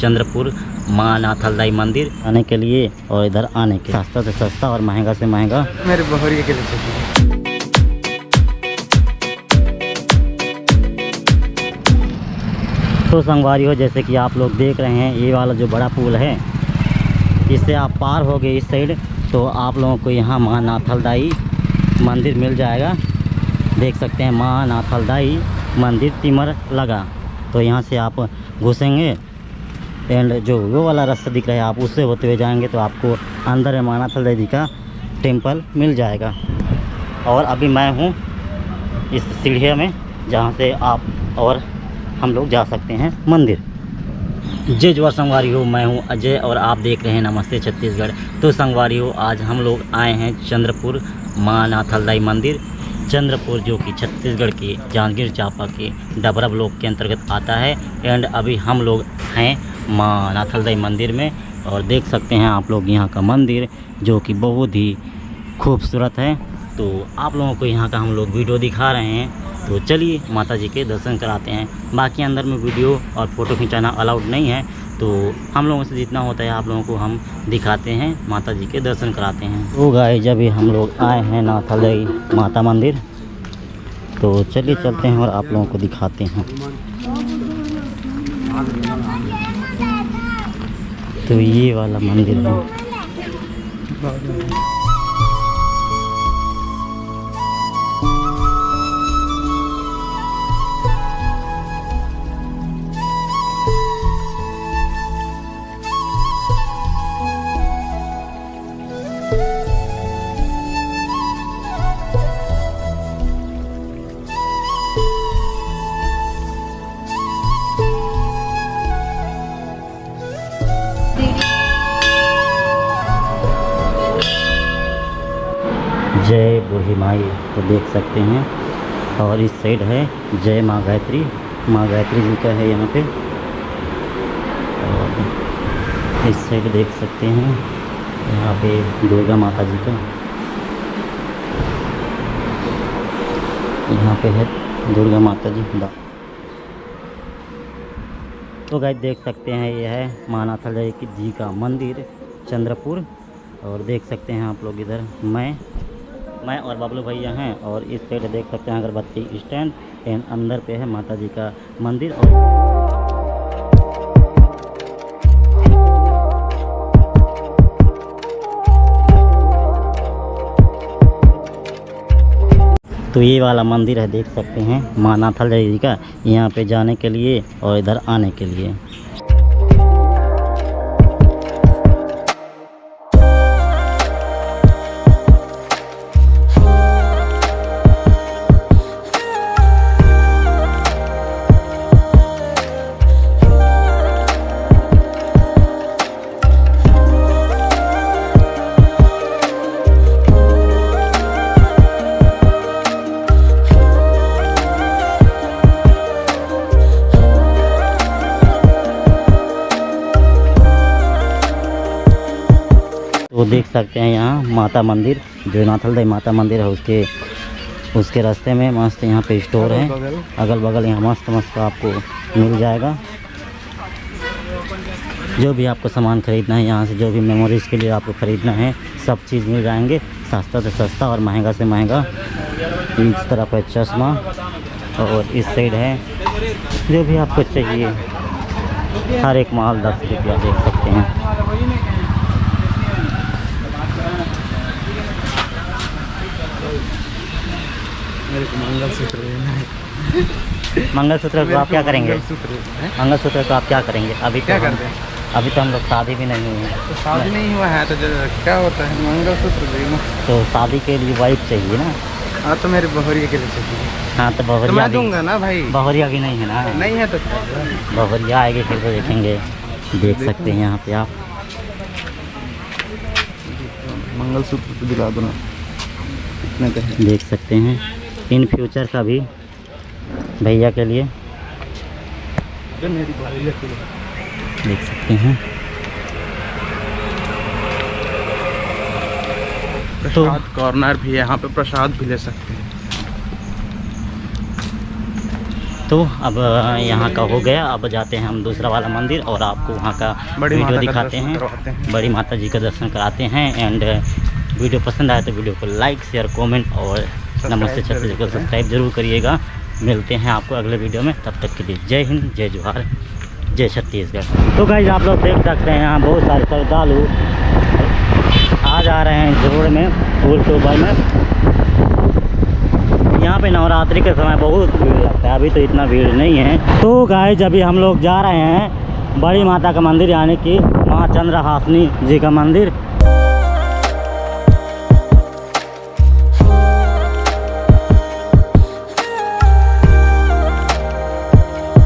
चंद्रपुर माँ नाथलदाई मंदिर आने के लिए और इधर आने के सस्ता से सस्ता और महंगा से महंगा मेरे बहरिया के लिए चाहिए। तो संगवारी हो, जैसे कि आप लोग देख रहे हैं ये वाला जो बड़ा पुल है, इससे आप पार हो गए इस साइड तो आप लोगों को यहाँ माँ नाथलदाई मंदिर मिल जाएगा। देख सकते हैं माँ नाथलदाई मंदिर तिमर लगा। तो यहाँ से आप घुसेंगे एंड जो वो वाला रास्ता दिख रहा है आप उससे होते हुए जाएंगे तो आपको अंदर माँ नाथलदाई जी का टेम्पल मिल जाएगा। और अभी मैं हूँ इस सीढ़िया में जहाँ से आप और हम लोग जा सकते हैं मंदिर। जय जोहार संगवारी हो, मैं हूं अजय और आप देख रहे हैं नमस्ते छत्तीसगढ़। तो संगवारी हो, आज हम लोग आए हैं चंद्रपुर माँ नाथलदाई मंदिर। चंद्रपुर जो कि छत्तीसगढ़ के जांजगीर चांपा के डबरा ब्लॉक के अंतर्गत आता है। एंड अभी हम लोग हैं माँ नाथलदाई मंदिर में और देख सकते हैं आप लोग यहाँ का मंदिर जो कि बहुत ही खूबसूरत है। तो आप लोगों को यहाँ का हम लोग वीडियो दिखा रहे हैं। तो चलिए माता जी के दर्शन कराते हैं। बाकी अंदर में वीडियो और फ़ोटो खिंचाना अलाउड नहीं है, तो हम लोगों से जितना होता है आप लोगों को हम दिखाते हैं, माता जी के दर्शन कराते हैं। तो गाइस जब हम लोग आए हैं नाथलदाई माता मंदिर तो चलिए चलते हैं और आप लोगों को दिखाते हैं। तो ये वाला मंदिर है। जय बूढ़ी माई तो देख सकते हैं। और इस साइड है जय माँ गायत्री, माँ गायत्री जी का है यहाँ पे। और इस साइड देख सकते हैं यहाँ पे दुर्गा माता जी का, यहाँ पे है दुर्गा माता जी। तो गाइस देख सकते हैं ये है माँ नाथलदाई जी का मंदिर चंद्रपुर। और देख सकते हैं आप लोग इधर मैं और बबलू भैया हैं। और इस साइड देख सकते हैं अगरबत्ती स्टैंड एंड अंदर पे है माता जी का मंदिर। और तो ये वाला मंदिर है, देख सकते हैं माँ नाथलदाई जी का, यहाँ पे जाने के लिए और इधर आने के लिए। वो देख सकते हैं यहाँ माता मंदिर जो नाथलदाई माता मंदिर है उसके रास्ते में मस्त यहाँ पे स्टोर है अगल बगल। यहाँ मस्त मस्त आपको मिल जाएगा जो भी आपको सामान खरीदना है। यहाँ से जो भी मेमोरीज के लिए आपको खरीदना है सब चीज़ मिल जाएंगे, सस्ता से सस्ता और महंगा से महंगा। इस तरफ है चश्मा और इस साइड है जो भी आपको चाहिए हर एक माल 10 रुपया देख सकते हैं। मेरे को मंगलसूत्र लेना है। मंगलसूत्र तो आप क्या करेंगे? मंगलसूत्र तो आप क्या करेंगे? अभी क्या तो करते हैं? अभी तो हम लोग शादी भी नहीं हुई है। तो शादी नहीं हुआ है तो क्या होता है मंगलसूत्र देना? तो शादी के लिए वाइफ चाहिए ना। हाँ तो मेरे बहरिया के लिए चाहिए। हाँ तो तो बहरिया मैं भी, दूंगा ना भाई। बहरिया भी नहीं है ना। नहीं है तो बहरिया आएगी फिर तो देखेंगे। देख सकते हैं यहाँ पे आप मंगलसूत्र तो दिला दो ना, कितने का है? देख सकते हैं इन फ्यूचर का भी भैया के लिए मेरी बहरिया के लिए देख सकते हैं। प्रसाद कॉर्नर भी है, यहाँ पे प्रसाद भी ले सकते हैं। तो अब यहाँ का हो गया, अब जाते हैं हम दूसरा वाला मंदिर और आपको वहाँ का बड़ी वीडियो माता का दिखाते दर्शन हैं। करवाते हैं। बड़ी माता जी का दर्शन कराते हैं। एंड वीडियो पसंद आए तो वीडियो को लाइक शेयर कमेंट और नमस्ते छत्तीसगढ़ को सब्सक्राइब जरूर करिएगा। मिलते हैं आपको अगले वीडियो में, तब तक के लिए जय हिंद, जय जोहार, जय छत्तीसगढ़। तो गाइस आप लोग देख सकते हैं यहाँ बहुत सारे श्रद्धालु आ जा रहे हैं इस रोड में, पुल के ऊपर में। यहाँ पे नवरात्रि के समय बहुत भीड़ लगता है, अभी तो इतना भीड़ नहीं है। तो गाइस अभी हम लोग जा रहे हैं बड़ी माता का मंदिर, यानी कि माँ चंद्रहासिनी जी का मंदिर।